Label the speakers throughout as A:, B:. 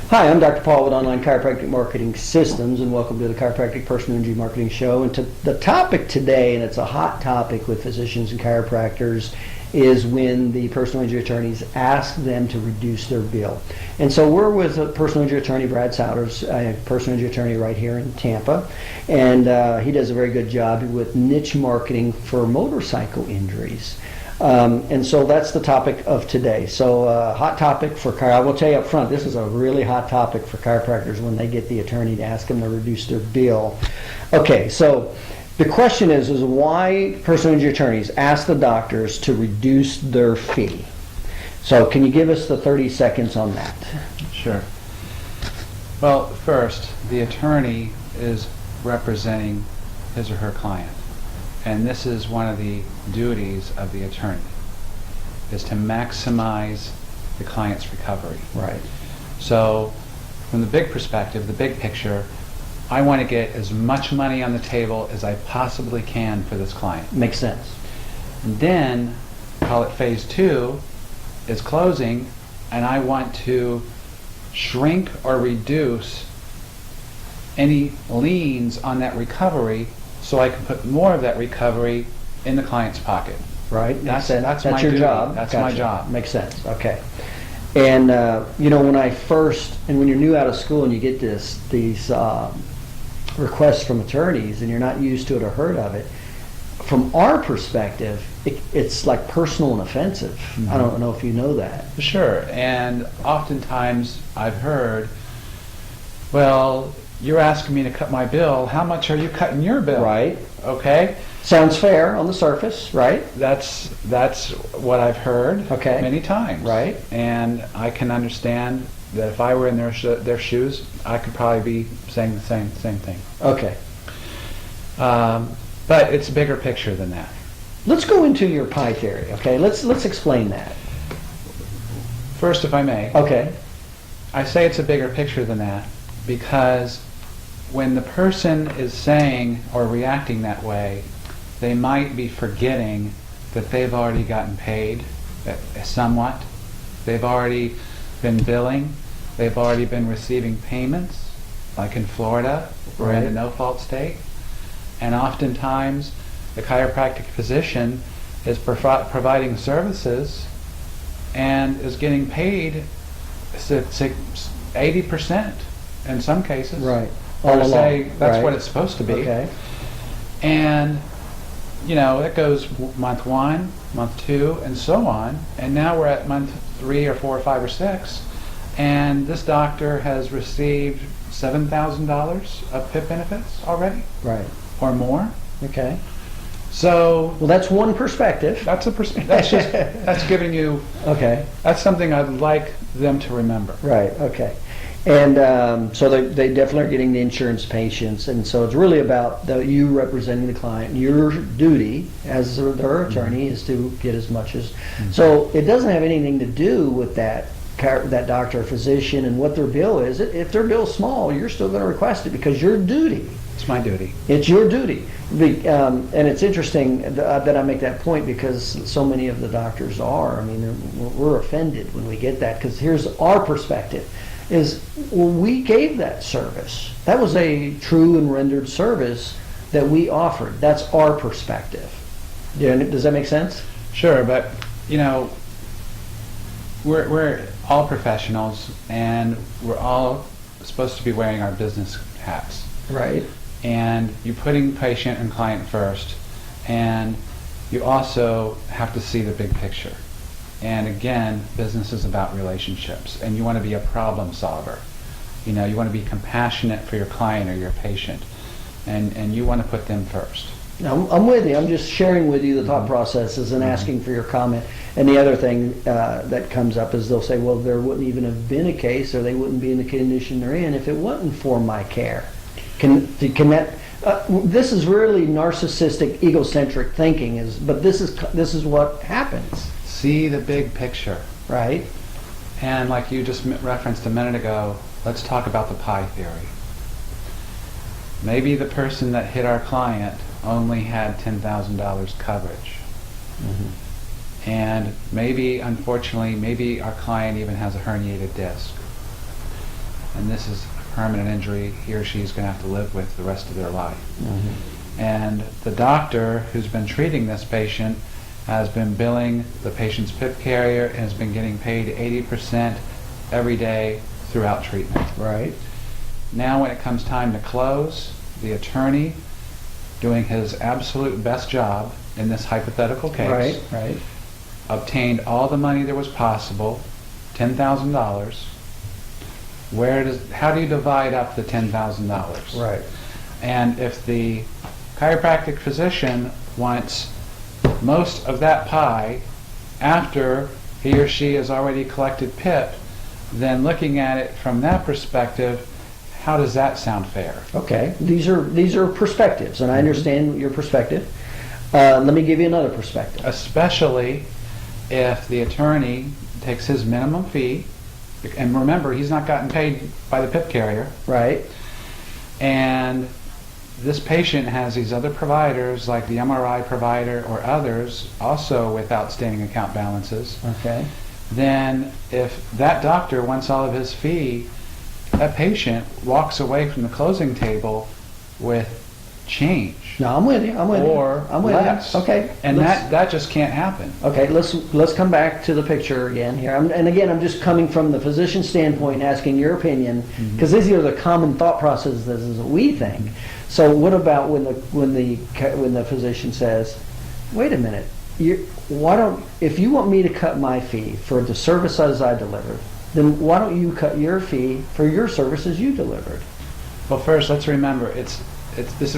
A: Hi, I'm Dr. Paul with Online Chiropractic Marketing Systems, and welcome to the Chiropractic Personal Injury Marketing Show. And the topic today, and it's a hot topic with physicians and chiropractors, is when the personal injury attorneys ask them to reduce their bill. And so we're with a personal injury attorney, Brad Souders, a personal injury attorney right here in Tampa, and he does a very good job with niche marketing for motorcycle injuries. And so that's the topic of today. So hot topic for I will tell you up front, this is a really hot topic for chiropractors when they get the attorney to ask them to reduce their bill. Okay, so the question is why personal injury attorneys ask the doctors to reduce their fee. So can you give us the 30 seconds on that?
B: Sure. Well, first, the attorney is representing his or her client. And this is one of the duties of the attorney, is to maximize the client's recovery.
A: Right.
B: So from the big perspective, the big picture, I want to get as much money on the table as I possibly can for this client.
A: Makes sense.
B: And then, call it phase 2, is closing, and I want to shrink or reduce any liens on that recovery so I can put more of that recovery in the client's pocket.
A: Right.
B: That's
A: That's
B: my
A: your
B: duty.
A: job.
B: That's
A: Gotcha.
B: my job.
A: Makes sense. Okay. And when you're new out of school and you get these requests from attorneys and you're not used to it or heard of it, from our perspective, it's like personal and offensive. Mm-hmm. I don't know if you know that.
B: Sure. And oftentimes I've heard, well, you're asking me to cut my bill. How much are you cutting your bill?
A: Right.
B: Okay.
A: Sounds fair on the surface, right?
B: That's what I've heard many times.
A: Right.
B: And I can understand that if I were in their shoes, I could probably be saying the same thing.
A: Okay.
B: But it's a bigger picture than that.
A: Let's go into your pie theory. Okay. Let's explain that.
B: First, if I may.
A: Okay.
B: I say it's a bigger picture than that because when the person is saying or reacting that way, they might be forgetting that they've already gotten paid somewhat. They've already been billing. They've already been receiving payments, like in Florida, we're in a no-fault state. And oftentimes, the chiropractic physician is providing services and is getting paid 80% in some cases.
A: Right.
B: Or say that's what it's supposed to be.
A: Okay.
B: And it goes month 1, month 2, and so on. And now we're at month 3 or 4 or 5 or 6, and this doctor has received $7,000 of PIP benefits already.
A: Right.
B: Or more.
A: Okay.
B: So.
A: Well, that's one perspective.
B: That's a perspective. That's giving you.
A: Okay.
B: That's something I'd like them to remember.
A: Right. Okay. And so they definitely are getting the insurance patients, and so it's really about you representing the client. Your duty as their attorney is to get as much as. Mm-hmm. So it doesn't have anything to do with that doctor or physician and what their bill is. If their bill's small, you're still going to request it because your duty.
B: It's my duty.
A: It's your duty. And it's interesting that I make that point because so many of the doctors are. I mean, we're offended when we get that because here's our perspective. We gave that service. That was a true and rendered service that we offered. That's our perspective. Yeah, does that make sense?
B: Sure, but we're all professionals and we're all supposed to be wearing our business hats.
A: Right.
B: And you're putting patient and client first, and you also have to see the big picture. And again, business is about relationships, and you want to be a problem solver. You want to be compassionate for your client or your patient, and you want to put them first.
A: I'm with you. I'm just sharing with you the thought processes and asking for your comment. And the other thing that comes up is they'll say, well, there wouldn't even have been a case, or they wouldn't be in the condition they're in if it wasn't for my care. Can that? This is really narcissistic, egocentric thinking. But this is what happens.
B: See the big picture.
A: Right.
B: And like you just referenced a minute ago, let's talk about the pie theory. Maybe the person that hit our client only had $10,000 coverage. Mm-hmm. And maybe, unfortunately, maybe our client even has a herniated disc. and this is a permanent injury he or she's going to have to live with the rest of their life.
A: Mm-hmm.
B: And the doctor who's been treating this patient has been billing the patient's PIP carrier and has been getting paid 80% every day throughout treatment.
A: Right.
B: Now when it comes time to close, the attorney, doing his absolute best job in this hypothetical case,
A: Right.
B: obtained all the money there was possible, $10,000. How do you divide up the $10,000?
A: Right.
B: And if the chiropractic physician wants most of that pie after he or she has already collected PIP, then looking at it from that perspective, how does that sound fair?
A: Okay. These are perspectives, and I understand your perspective. Let me give you another perspective.
B: Especially if the attorney takes his minimum fee, and remember, he's not gotten paid by the PIP carrier,
A: Right.
B: and this patient has these other providers like the MRI provider or others also with outstanding account balances.
A: Okay.
B: Then if that doctor wants all of his fee, that patient walks away from the closing table with change.
A: No, I'm with you. I'm with
B: Or
A: you. I'm with
B: less.
A: you. Okay.
B: And
A: let's-
B: that just can't happen.
A: Okay, let's come back to the picture again here. And again, I'm just coming from the physician standpoint, asking your opinion, because these are the common thought processes that we think. So, what about when the physician says, "Wait a minute, if you want me to cut my fee for the services I delivered, then why don't you cut your fee for your services you delivered?"
B: Well, first, let's remember,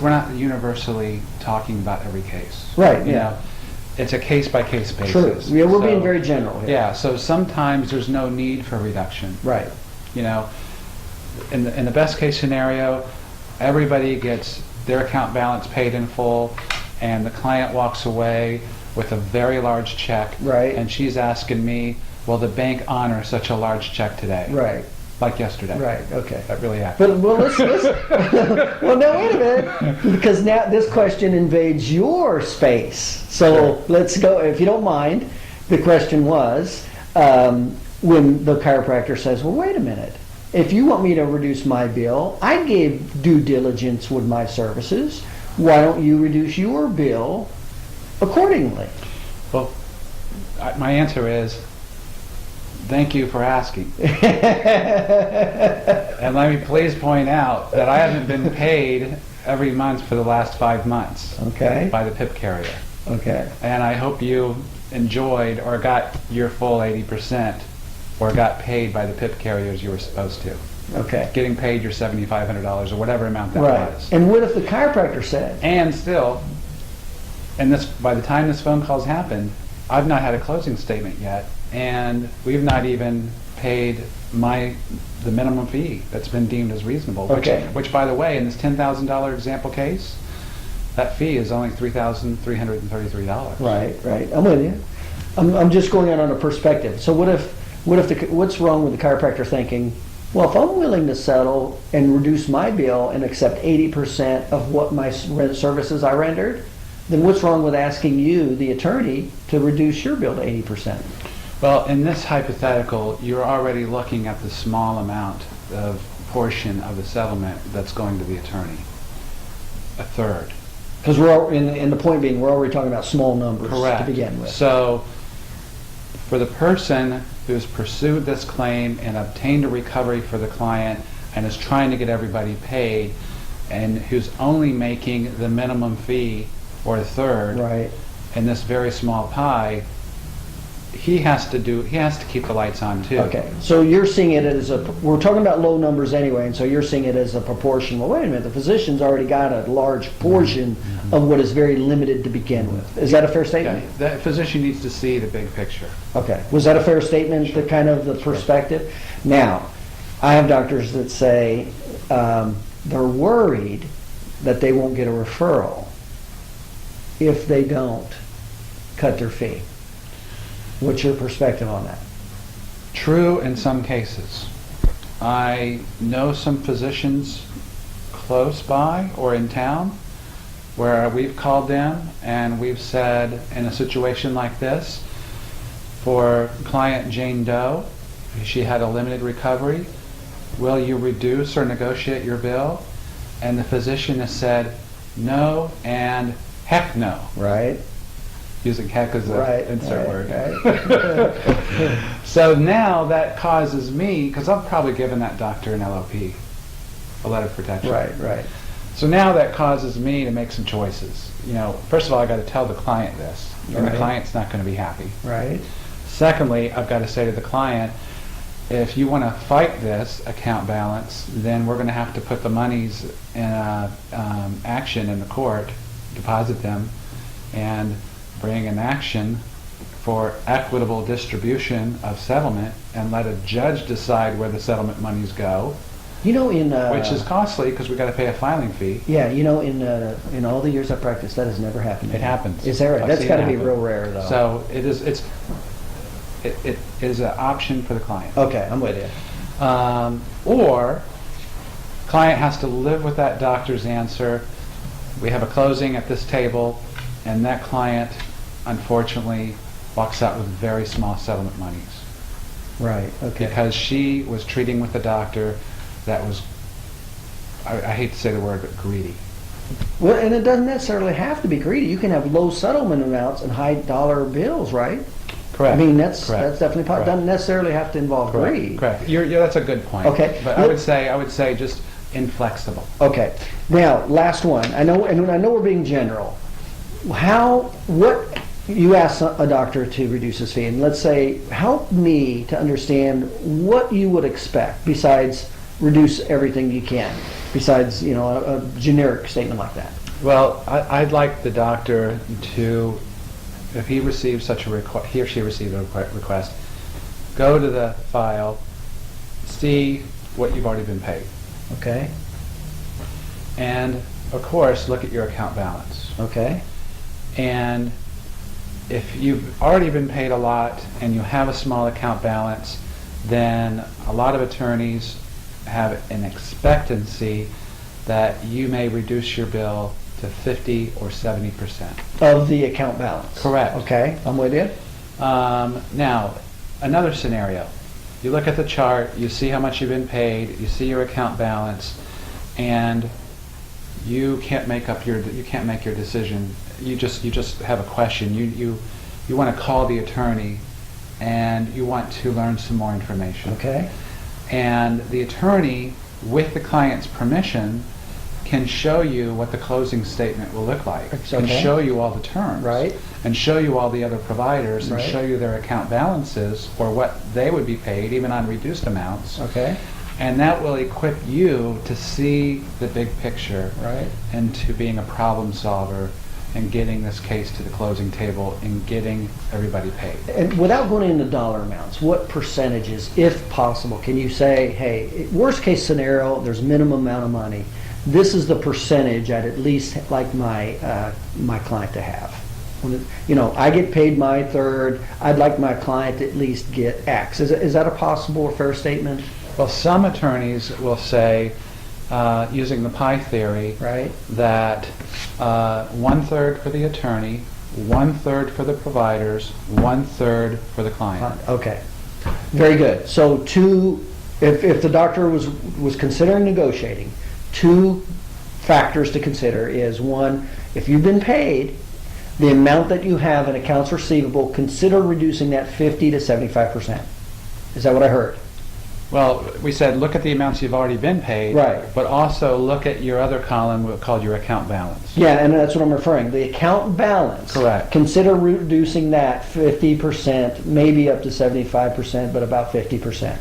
B: we're not universally talking about every case.
A: Right.
B: You
A: Yeah.
B: know, it's a case-by-case basis.
A: True. Yeah, we're being
B: So,
A: very general here.
B: Yeah, so sometimes there's no need for reduction.
A: Right.
B: You know, in the best case scenario, everybody gets their account balance paid in full, and the client walks away with a very large check.
A: Right.
B: And she's asking me, will the bank honor such a large check today?
A: Right.
B: Like yesterday.
A: Right. Okay.
B: That really happened.
A: But let's well, no, wait a minute, because now this question invades your space. So
B: Sure.
A: let's go, if you don't mind. The question was, when the chiropractor says, "Well, wait a minute. If you want me to reduce my bill, I gave due diligence with my services. Why don't you reduce your bill accordingly?"
B: Well, my answer is, thank you for asking. And let me please point out that I haven't been paid every month for the last 5 months
A: Okay.
B: by the PIP carrier.
A: Okay.
B: And I hope you enjoyed or got your full 80% or got paid by the PIP carriers you were supposed to.
A: Okay.
B: Getting paid your $7,500 or whatever amount that
A: Right.
B: was.
A: And what if the chiropractor said,
B: And still, by the time this phone call's happened, I've not had a closing statement yet, and we've not even paid the minimum fee that's been deemed as reasonable.
A: Okay.
B: Which, by the way, in this $10,000 example case, that fee is only $3,333.
A: Right, right. I'm with you. I'm just going out on a perspective. So what's wrong with the chiropractor thinking, well, if I'm willing to settle and reduce my bill and accept 80% of what my services I rendered, then what's wrong with asking you, the attorney, to reduce your bill to 80%?
B: Well, in this hypothetical, you're already looking at the small amount of portion of the settlement that's going to the attorney. A third.
A: Because in the point being, we're already talking about small numbers
B: Correct.
A: to begin with.
B: So, for the person who's pursued this claim and obtained a recovery for the client and is trying to get everybody paid, and who's only making the minimum fee or a third
A: Right.
B: in this very small pie, he has to keep the lights on too.
A: Okay, so you're seeing it as we're talking about low numbers anyway, and so you're seeing it as a proportion. Well, wait a minute, the physician's already got a large portion of what is very limited to begin with. Is that a fair statement?
B: Okay. The physician needs to see the big picture.
A: Okay, was that a fair statement, the kind of the perspective? Now, I have doctors that say they're worried that they won't get a referral if they don't cut their fee. What's your perspective on that?
B: True in some cases. I know some physicians close by or in town where we've called them and we've said, in a situation like this, for client Jane Doe, she had a limited recovery, will you reduce or negotiate your bill? And the physician has said, no and heck no.
A: Right.
B: Using heck as an insert word.
A: Right.
B: So now that causes me, because I'm probably giving that doctor an LOP, a letter of protection.
A: Right.
B: So now that causes me to make some choices. First of all, I got to tell the client this, and the
A: Right.
B: client's not going to be happy.
A: Right.
B: Secondly, I've got to say to the client, if you want to fight this account balance, then we're going to have to put the monies in action in the court, deposit them, and bring an action for equitable distribution of settlement, and let a judge decide where the settlement monies go, which is costly because we've got to pay a filing fee.
A: Yeah, in all the years I practiced, that has never happened.
B: It happens.
A: Is that right?
B: I've
A: That's
B: seen
A: got to
B: it
A: be
B: happen.
A: real rare, though.
B: So it is an option for the client.
A: Okay, I'm with you.
B: Or client has to live with that doctor's answer. We have a closing at this table, and that client, unfortunately, walks out with very small settlement monies
A: Right. Okay.
B: because she was treating with a doctor that was, I hate to say the word, but greedy.
A: Well, and it doesn't necessarily have to be greedy. You can have low settlement amounts and high dollar bills, right?
B: Correct.
A: I mean, that's
B: Correct.
A: definitely
B: Correct.
A: doesn't necessarily have to involve greed.
B: Correct. That's a good point.
A: Okay.
B: But I would say just inflexible.
A: Okay. Now, last one. I know we're being general. What you ask a doctor to reduce his fee, and let's say, help me to understand what you would expect besides reduce everything you can, besides a generic statement like that.
B: Well, I'd like the doctor to, if he receives such a request, he or she receives a request, go to the file, see what you've already been paid,
A: Okay.
B: and of course look at your account balance.
A: Okay.
B: And if you've already been paid a lot and you have a small account balance, then a lot of attorneys have an expectancy that you may reduce your bill to 50 or 70%.
A: Of the account balance.
B: Correct.
A: Okay, I'm with you.
B: Now, another scenario. You look at the chart, you see how much you've been paid, you see your account balance, and you can't make your decision. You just have a question. You want to call the attorney, and you want to learn some more information.
A: Okay.
B: And the attorney, with the client's permission, can show you what the closing statement will look like,
A: Okay.
B: and show you all the terms,
A: Right.
B: and show you all the other providers, and
A: Right.
B: show you their account balances or what they would be paid, even on reduced amounts.
A: Okay.
B: And that will equip you to see the big picture
A: Right.
B: and to being a problem solver and getting this case to the closing table and getting everybody paid.
A: And without going into dollar amounts, what percentages, if possible, can you say, hey, worst case scenario, there's minimum amount of money. This is the percentage I'd at least like my client to have. I get paid my third. I'd like my client to at least get X. Is that a possible or fair statement?
B: Well, some attorneys will say, using the pie theory,
A: Right.
B: that 1/3 for the attorney, 1/3 for the providers, 1/3 for the client.
A: Okay. Very good. So if the doctor was considering negotiating, two factors to consider is, one, if you've been paid, the amount that you have in accounts receivable, consider reducing that 50 to 75%. Is that what I heard?
B: Well, we said look at the amounts you've already been paid,
A: Right.
B: but also look at your other column called your account balance.
A: Yeah, and that's what I'm referring. The account balance.
B: Correct.
A: Consider reducing that 50%, maybe up to 75%, but about 50%.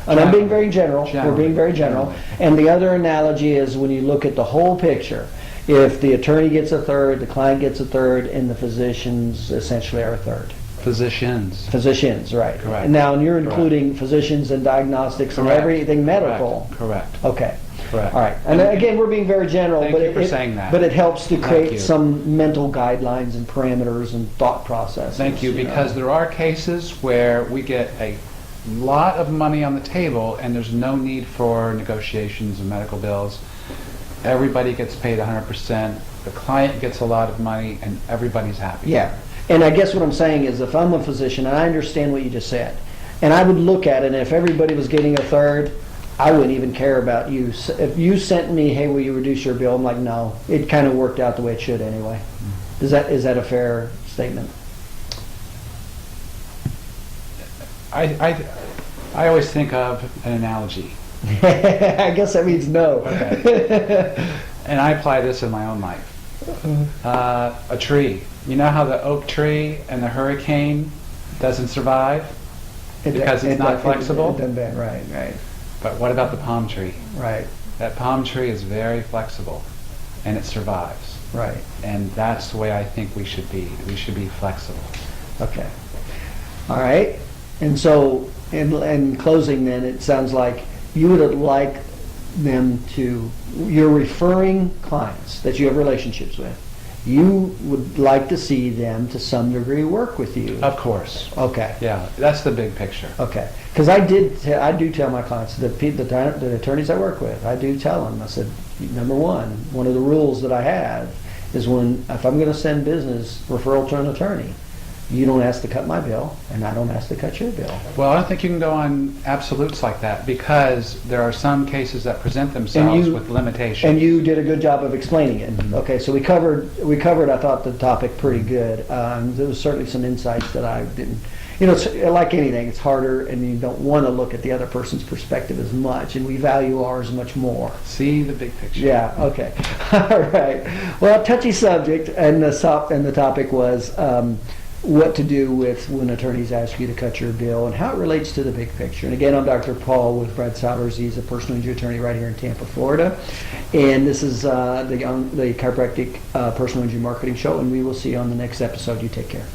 A: And I'm being very general. We're being very general. And the other analogy is when you look at the whole picture, if the attorney gets a third, the client gets a third, and the physicians essentially are a third. Physicians, right.
B: Correct.
A: And now, and you're including physicians and diagnostics and
B: Correct.
A: everything medical.
B: Correct.
A: Okay.
B: Correct.
A: All right. And again, we're being very general,
B: Thank
A: but
B: you for saying that.
A: But it helps to
B: Thank
A: create
B: you.
A: some mental guidelines and parameters and thought processes.
B: Thank you,
A: know.
B: because there are cases where we get a lot of money on the table and there's no need for negotiations and medical bills. Everybody gets paid 100%, the client gets a lot of money, and everybody's happy.
A: Yeah. And I guess what I'm saying is, if I'm a physician, and I understand what you just said, and I would look at it, and if everybody was getting a third, I wouldn't even care about you. If you sent me, hey, will you reduce your bill? I'm like, no. It kind of worked out the way it should anyway. Is that a fair statement?
B: I always think of an analogy.
A: I guess that means no.
B: Okay. And I apply this in my own life. A tree. You know how the oak tree and the hurricane doesn't survive because it's not flexible?
A: It doesn't bend, right.
B: But what about the palm tree?
A: Right.
B: That palm tree is very flexible and it survives.
A: Right.
B: And that's the way I think we should be. We should be flexible.
A: Okay. All right. And so, in closing then, it sounds like you would like them to, you're referring clients that you have relationships with. You would like to see them to some degree work with you.
B: Of course.
A: Okay.
B: Yeah, that's the big picture.
A: Okay. Because I do tell my clients, the attorneys I work with, I do tell them, I said, number one of the rules that I have is if I'm going to send business referral to an attorney, you don't ask to cut my bill, and I don't ask to cut your bill.
B: Well, I don't think you can go on absolutes like that because there are some cases that present themselves with limitations. And
A: you did a good job of explaining it. Mm-hmm. Okay, so we covered, I thought, the topic pretty good. There was certainly some insights that I didn't. It's like anything, it's harder, and you don't want to look at the other person's perspective as much, and we value ours much more.
B: See the big picture.
A: Yeah, okay. All right. Well, touchy subject, and the topic was what to do with when attorneys ask you to cut your bill and how it relates to the big picture. And again, I'm Dr. Paul with Brad Souders. He's a personal injury attorney right here in Tampa, Florida. And this is the Chiropractic Personal Injury Marketing Show, and we will see you on the next episode. You take care.